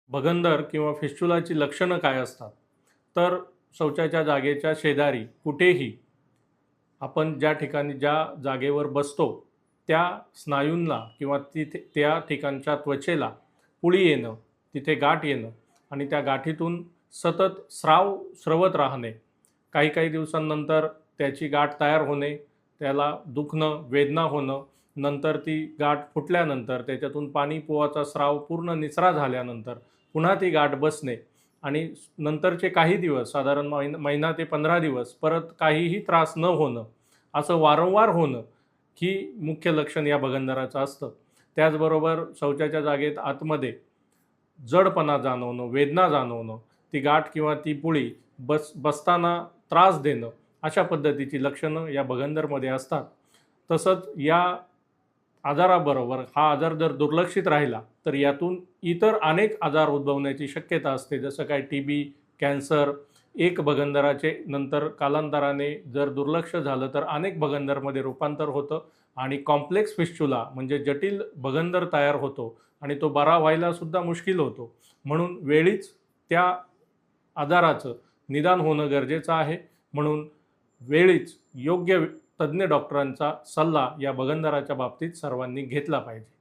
भगंदर किंवा फिस्टुलाची लक्षणं काय असतात? तर शौचाच्या जागेच्या शेजारी कुठेही आपण ज्या ठिकाणी ज्या जागेवर बसतो त्या स्नायूंना किंवा त्या ठिकाणच्या त्वचेला पुळी येणं, तिथे गाठ येणं आणि त्या गाठीतून सतत स्राव स्रवत राहणे, काही काही दिवसांनंतर त्याची गाठ तयार होणे, त्याला दुखणं, वेदना होणं, नंतर ती गाठ फुटल्यानंतर त्याच्यातून पाणी पोवाचा स्राव पूर्ण निचरा झाल्यानंतर पुन्हा ती गाठ बसणे आणि नंतरचे काही दिवस साधारण महिना ते 15 दिवस परत काहीही त्रास न होणं, असं वारंवार होणं ही मुख्य लक्षण या भगंदराचं असतं. त्याचबरोबर शौचाच्या जागेत आतमध्ये जडपणा जाणवणं, वेदना जाणवणं, ती गाठ किंवा ती पुळी बसताना त्रास देणं, अशा पद्धतीची लक्षणं या भगंदरमध्ये असतात. तसंच या आजाराबरोबर हा आजार जर दुर्लक्षित राहिला तर यातून इतर अनेक आजार उद्भवण्याची शक्यता असते, जसं काय टीबी, कॅन्सर. एक भगंदराचे नंतर कालांतराने जर दुर्लक्ष झालं तर अनेक भगंदरमध्ये रूपांतर होतं आणि कॉम्प्लेक्स फिस्चुला म्हणजे जटिल भगंदर तयार होतो आणि तो बरा व्हायला सुद्धा मुश्किल होतो. म्हणून वेळीच त्या आजाराचं निदान होणं गरजेचं आहे. म्हणून वेळीच योग्य तज्ज्ञ डॉक्टरांचा सल्ला या भगंदराच्या बाबतीत सर्वांनी घेतला पाहिजे.